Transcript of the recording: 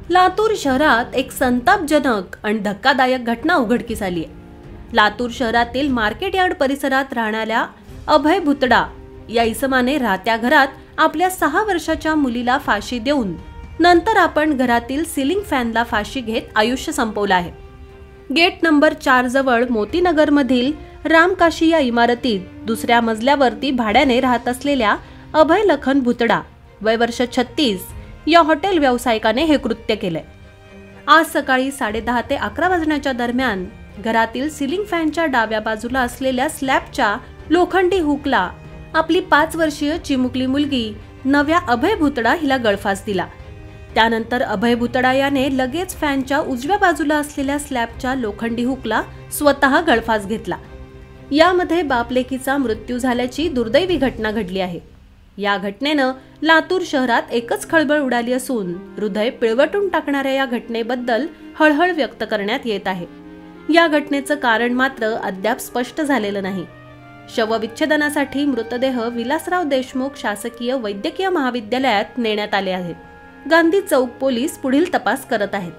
लातूर शहरात एक संतापजनक आणि धक्कादायक घटना उघडकीस आली आहे। लातूर शहरातील मार्केट यार्ड परिसरात राहणाऱ्या अभय भुतडा या इसमाने राहत्या घरात आपल्या 6 वर्षाच्या मुलीला फाशी देऊन नंतर आपण घरातील सिलिंग फॅनला फाशी घेत आयुष्य संपवलं आहे। गेट नंबर 4 जवळ मोतीनगर मधील रामकाशी या इमारतीत दुसऱ्या मजल्यावरती भाड्याने राहत असलेल्या अभय लखन भुतडा वय वर्ष 36 या हॉटेल व्यावसायिकाने हे कृत्य केले। आज सकाळी 10:30 ते 11 वाजण्याच्या दरम्यान घरातील सिलिंग फॅनच्या डाव्या बाजूला असलेल्या स्लॅबच्या लोखंडी हुकला आपली 5 वर्षीय चिमुकली मुलगी नव्या अभय भुतडा हिला गळफास दिला। त्यानंतर अभय भुतडा याने लगेच फॅनच्या उजव्या बाजूला असलेल्या स्लॅबच्या लोखंडी हुकला स्वतः गळफास घेतला। यामध्ये बापलेकीचा मृत्यू झाल्याची दुर्दैवी घटना घडली आहे। या घटनेनं लातूर शहरात एकच खळबळ उडाली असून हृदय पिळवटून टाकणाऱ्या या घटनेबद्दल हळहळ व्यक्त करण्यात येत आहे। या घटनेचं कारण मात्र अद्याप स्पष्ट झालेलं नाही। शवविच्छेदनासाठी मृतदेह विलासराव देशमुख शासकीय वैद्यकीय महाविद्यालयात नेण्यात आले आहेत। गांधी चौक पोलीस पुढील तपास करत आहेत।